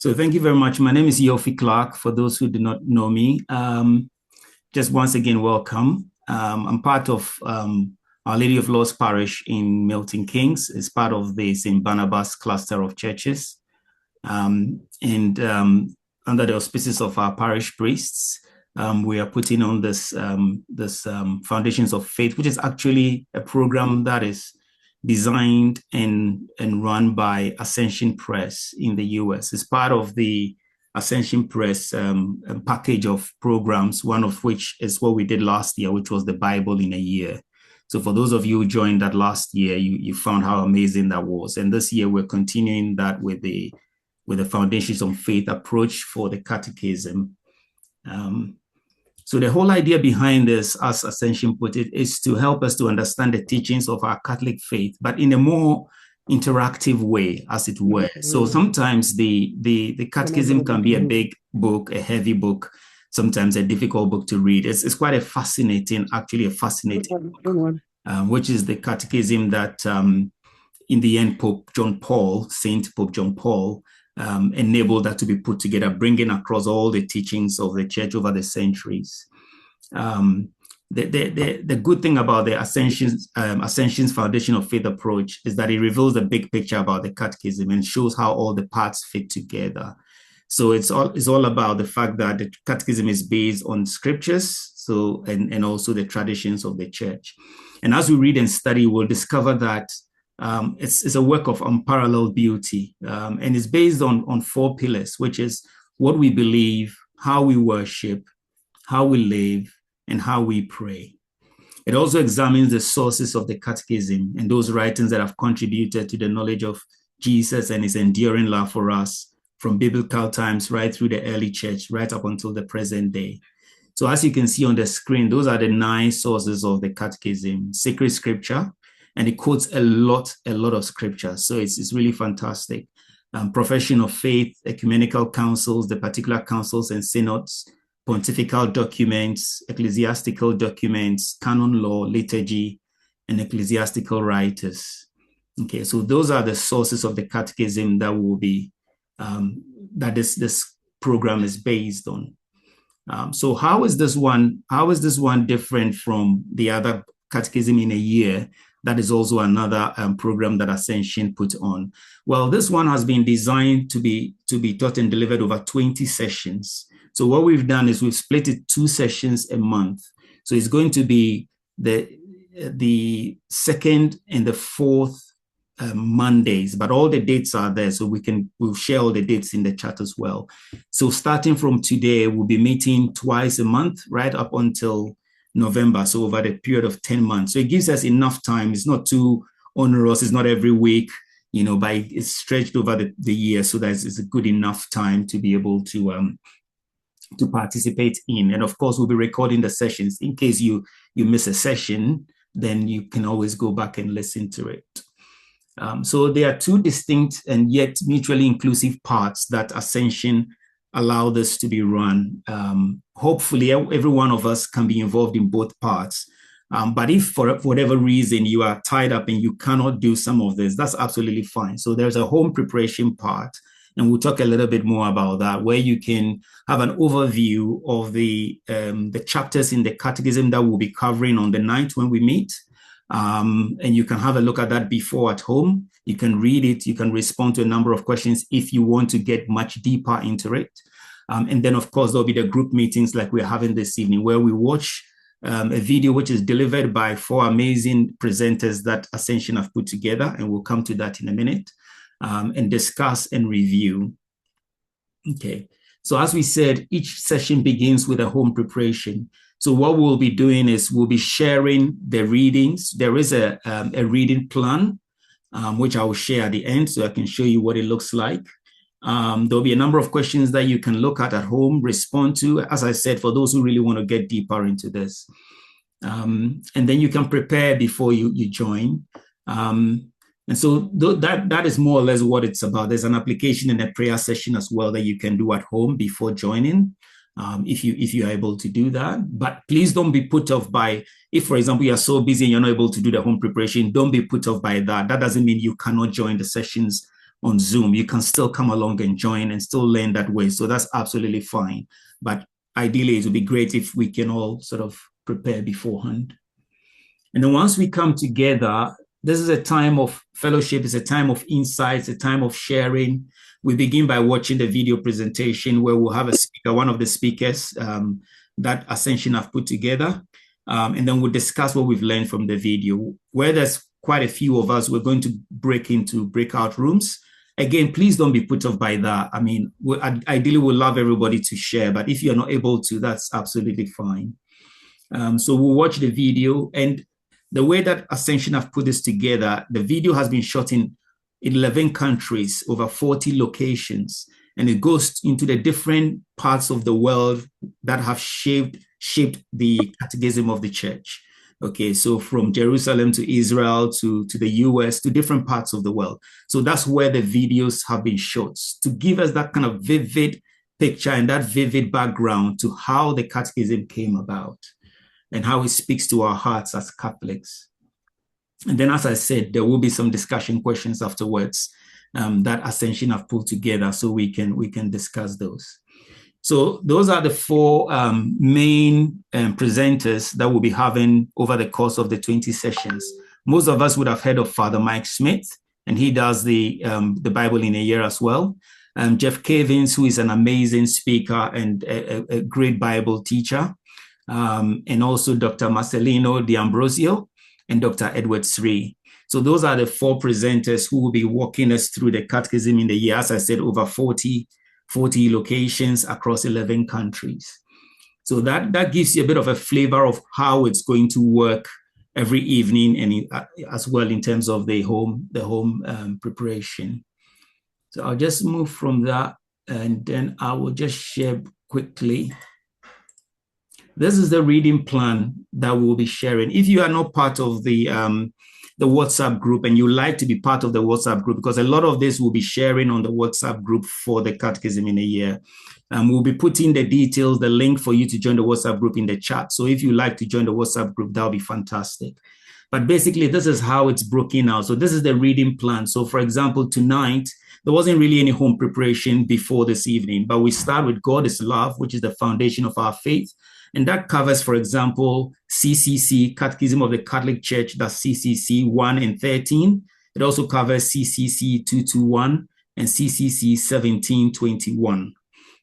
So thank you very much. My name is Yofi Clark, for those who do not know me. Just once again, welcome. I'm part of Our Lady of Lourdes Parish in Milton Keynes. It's part of the St.Barnabas cluster of churches. And under the auspices of our parish priests, we are putting on this Foundations of Faith, which is actually a program that is designed and run by Ascension Press in the US. It's part of the Ascension Press package of programs, one of which is what we did last year, which was the Bible in a year. So for those of you who joined that last year, you found how amazing that was. And this year we're continuing that with the Foundations of Faith approach for the catechism. So the whole idea behind this, as Ascension put it, is to help us to understand the teachings of our Catholic faith, but in a more interactive way, as it were. So sometimes the catechism can be a big book, a heavy book, sometimes a difficult book to read. It's quite a fascinating book, which is the catechism that in the end Saint Pope John Paul, enabled that to be put together, bringing across all the teachings of the church over the centuries. The good thing about the Ascension's Foundation of Faith approach is that it reveals the big picture about the catechism and shows how all the parts fit together. So it's all about the fact that the catechism is based on scriptures, and also the traditions of the church. And as we read and study, we'll discover that it's a work of unparalleled beauty, and it's based on 4 pillars, which is what we believe, how we worship, how we live, and how we pray. It also examines the sources of the catechism and those writings that have contributed to the knowledge of Jesus and his enduring love for us from biblical times right through the early church, right up until the present day. So as you can see on the screen, those are the 9 sources of the catechism: sacred scripture, and it quotes a lot of scripture. So it's really fantastic. Profession of faith, ecumenical councils, the particular councils and synods, pontifical documents, ecclesiastical documents, canon law, liturgy, and ecclesiastical writers. Okay, so those are the sources of the catechism that will be that this program is based on. So how is this one different from the other catechism in a year? That is also another program that Ascension put on. Well, this one has been designed to be taught and delivered over 20 sessions. So what we've done is we've split it 2 sessions a month. So it's going to be the second and the fourth Mondays, but all the dates are there, so we'll share all the dates in the chat as well. So starting from today, we'll be meeting twice a month, right up until November, so over the period of 10 months. So it gives us enough time. It's not too onerous. It's not every week, but it's stretched over the year, so that it's a good enough time to be able to participate in. And of course, we'll be recording the sessions. In case you miss a session, then you can always go back and listen to it. So there are 2 distinct and yet mutually inclusive parts that Ascension allow this to be run. Hopefully, every one of us can be involved in both parts. But if for whatever reason you are tied up and you cannot do some of this, that's absolutely fine. So there's a home preparation part, and we'll talk a little bit more about that, where you can have an overview of the chapters in the catechism that we'll be covering on the 9th when we meet. And you can have a look at that before at home. You can read it. You can respond to a number of questions if you want to get much deeper into it. And then, of course, there'll be the group meetings like we're having this evening, where we watch a video which is delivered by 4 amazing presenters that Ascension have put together, and we'll come to that in a minute, and discuss and review. Okay, so as we said, each session begins with a home preparation. So what we'll be doing is we'll be sharing the readings. There is a reading plan, which I will share at the end, so I can show you what it looks like. There'll be a number of questions that you can look at home, respond to, as I said, for those who really want to get deeper into this. And then you can prepare before you join. And so that is more or less what it's about. There's an application and a prayer session as well that you can do at home before joining, if you are able to do that. But please don't be put off by, if, for example, you're so busy and you're not able to do the home preparation, don't be put off by that. That doesn't mean you cannot join the sessions on Zoom, you can still come along and join and still learn that way. So that's absolutely fine. But ideally, it would be great if we can all sort of prepare beforehand. And then once we come together, this is a time of fellowship, it's a time of insights, a time of sharing. We begin by watching the video presentation where we'll have a speaker, one of the speakers that Ascension have put together. And then we'll discuss what we've learned from the video. Where there's quite a few of us, we're going to break into breakout rooms. Again, please don't be put off by that. I mean, ideally, we'd love everybody to share, but if you're not able to, that's absolutely fine. So we'll watch the video, and the way that Ascension have put this together, the video has been shot in 11 countries, over 40 locations, and it goes into the different parts of the world that have shaped the catechism of the church. Okay, so from Jerusalem to Israel to the US to different parts of the world. So that's where the videos have been shot, to give us that kind of vivid picture and that vivid background to how the catechism came about and how it speaks to our hearts as Catholics. And then, as I said, there will be some discussion questions afterwards that Ascension have pulled together, so we can discuss those. So those are the four main presenters that we'll be having over the course of the 20 sessions. Most of us would have heard of Father Mike Smith, and he does the Bible in a year as well. Jeff Cavins, who is an amazing speaker and a great Bible teacher. And also Dr. Marcelino D'Ambrosio and Dr. Edward Sri. So those are the four presenters who will be walking us through the catechism in the year. As I said, over 40 locations across 11 countries. So that gives you a bit of a flavor of how it's going to work every evening, and as well in terms of the home preparation. So I'll just move from that, and then I will just share quickly. This is the reading plan that we'll be sharing. If you are not part of the WhatsApp group and you like to be part of the WhatsApp group, because a lot of this will be sharing on the WhatsApp group for the catechism in a year. We'll be putting the details, the link for you to join the WhatsApp group in the chat. So if you like to join the WhatsApp group, that'll be fantastic. But basically, this is how it's broken out. So this is the reading plan. So for example, tonight, there wasn't really any home preparation before this evening, but we start with God is Love, which is the foundation of our faith. And that covers, for example, CCC, Catechism of the Catholic Church, that's CCC 1 and 13. It also covers CCC 221 and CCC 1721.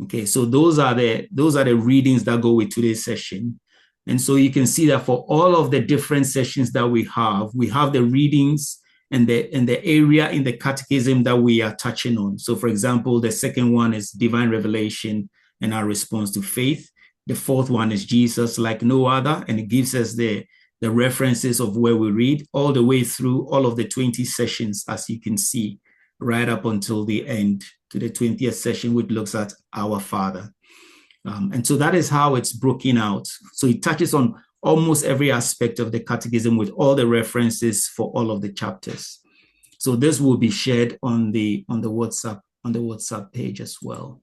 Okay, so those are the readings that go with today's session. And so you can see that for all of the different sessions that we have the readings and the area in the catechism that we are touching on. So for example, the second one is divine revelation and our response to faith. The fourth one is Jesus like no other, and it gives us the references of where we read all the way through all of the 20 sessions, as you can see, right up until the end to the 20th session, which looks at Our Father. And so that is how it's broken out. So it touches on almost every aspect of the catechism with all the references for all of the chapters. So this will be shared on the WhatsApp page as well.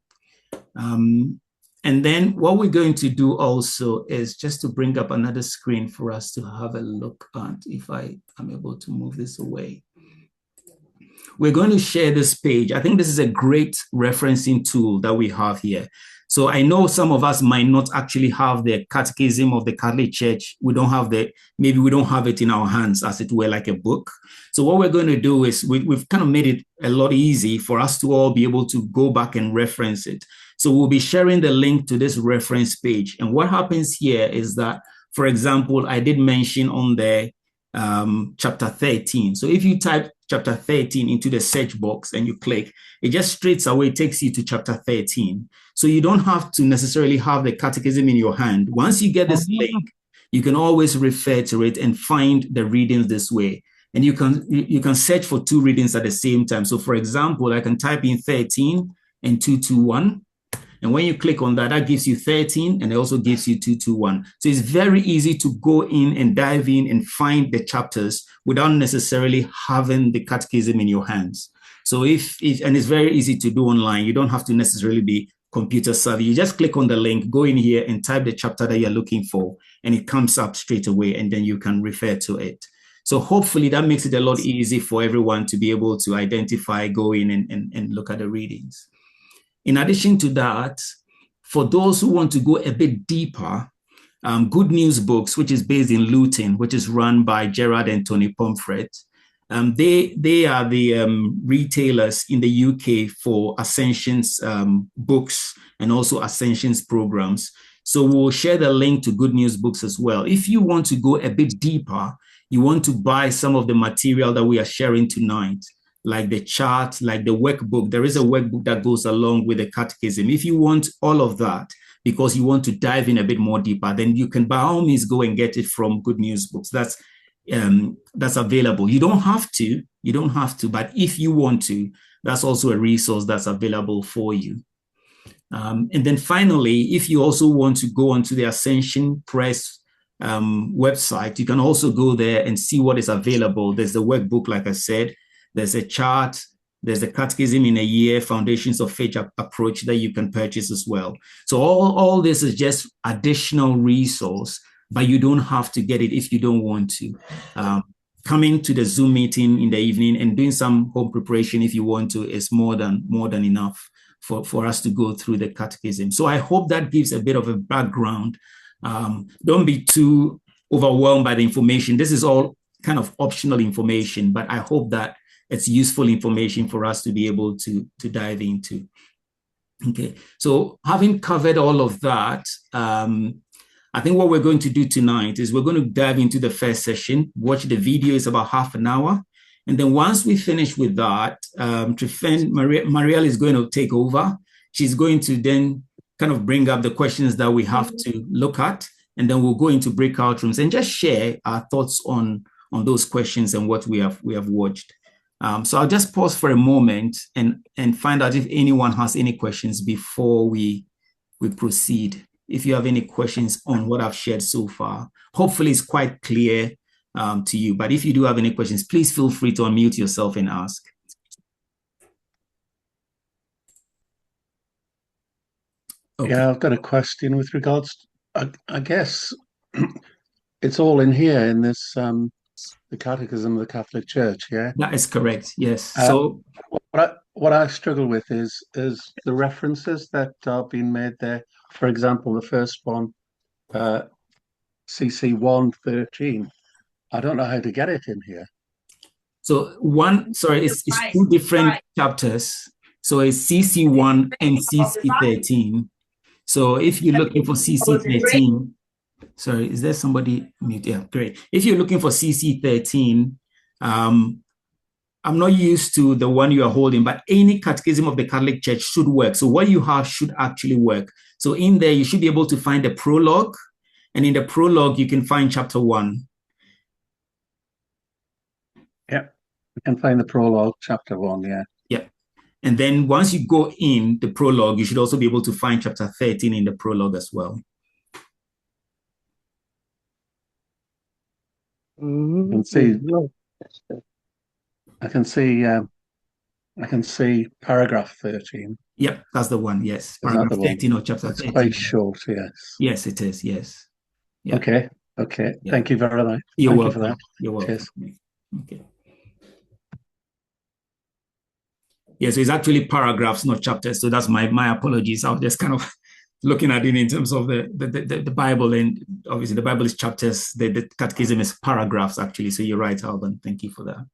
And then what we're going to do also is just to bring up another screen for us to have a look at, if I am able to move this away. We're going to share this page. I think this is a great referencing tool that we have here. So I know some of us might not actually have the Catechism of the Catholic Church. Maybe we don't have it in our hands, as it were, like a book. So what we're going to do is we've kind of made it a lot easy for us to all be able to go back and reference it. So we'll be sharing the link to this reference page. And what happens here is that, for example, I did mention on there chapter 13. So if you type chapter 13 into the search box and you click, it just straight away takes you to chapter 13. So you don't have to necessarily have the catechism in your hand. Once you get this link, you can always refer to it and find the readings this way. And you can search for two readings at the same time. So for example, I can type in 13 and 221. And when you click on that, that gives you 13 and it also gives you 221. So it's very easy to go in and dive in and find the chapters without necessarily having the catechism in your hands. So and it's very easy to do online. You don't have to necessarily be computer savvy. You just click on the link, go in here and type the chapter that you're looking for, and it comes up straight away, and then you can refer to it. So hopefully that makes it a lot easier for everyone to be able to identify, go in and look at the readings. In addition to that, for those who want to go a bit deeper, Good News Books, which is based in Luton, which is run by Gerard and Tony Pomfret, they are the retailers in the UK for Ascensions books and also Ascensions programs. So we'll share the link to Good News Books as well. If you want to go a bit deeper, you want to buy some of the material that we are sharing tonight, like the chart, like the workbook. There is a workbook that goes along with the catechism. If you want all of that, because you want to dive in a bit more deeper, then you can by all means go and get it from Good News Books. That's available. You don't have to, but if you want to, that's also a resource that's available for you. And then finally, if you also want to go onto the Ascension Press website, you can also go there and see what is available. There's the workbook, like I said, there's a chart, there's the Catechism in a Year, Foundations of Faith approach that you can purchase as well. So all this is just additional resource, but you don't have to get it if you don't want to. Coming to the Zoom meeting in the evening and doing some home preparation if you want to is more than enough for us to go through the catechism. So I hope that gives a bit of a background. Don't be too overwhelmed by the information. This is all kind of optional information, but I hope that it's useful information for us to be able to dive into. Okay, so having covered all of that, I think what we're going to do tonight is we're going to dive into the first session, watch the video, it's about half an hour. And then once we finish with that, Marielle is going to take over. She's going to then kind of bring up the questions that we have to look at, and then we'll go into breakout rooms and just share our thoughts on those questions and what we have watched. So I'll just pause for a moment and find out if anyone has any questions before we proceed. If you have any questions on what I've shared so far, hopefully it's quite clear to you. But if you do have any questions, please feel free to unmute yourself and ask. Okay. Yeah, I've got a question with regards, I guess it's all in here in this the Catechism of the Catholic Church, yeah? That is correct, yes. So what I struggle with is the references that are being made there. For example, the first one, CC 113. I don't know how to get it in here. So it's two different chapters. So it's CC1 and CC13. So if you're looking for CC13, sorry, is there somebody mute? Yeah, great. If you're looking for CC13, I'm not used to the one you are holding, but any catechism of the Catholic Church should work. So what you have should actually work. So in there, you should be able to find the prologue. And in the prologue, you can find chapter 1. Yeah, you can find the prologue, chapter 1, yeah. Yeah. And then once you go in the prologue, you should also be able to find chapter 13 in the prologue as well. I can see paragraph 13. Yep, that's the one. Yes, paragraph 13 of chapter 13. It's quite short. Yes. Yes, it is. Yes. Yep. Okay. Yeah. Thank you very much. You're welcome. For that. You're welcome. Cheers. Okay. Yeah, so it's actually paragraphs, not chapters. So that's my apologies. I was just kind of looking at it in terms of the Bible, and obviously the Bible is chapters. The catechism is paragraphs, actually. So you're right, Alban. Thank you for that.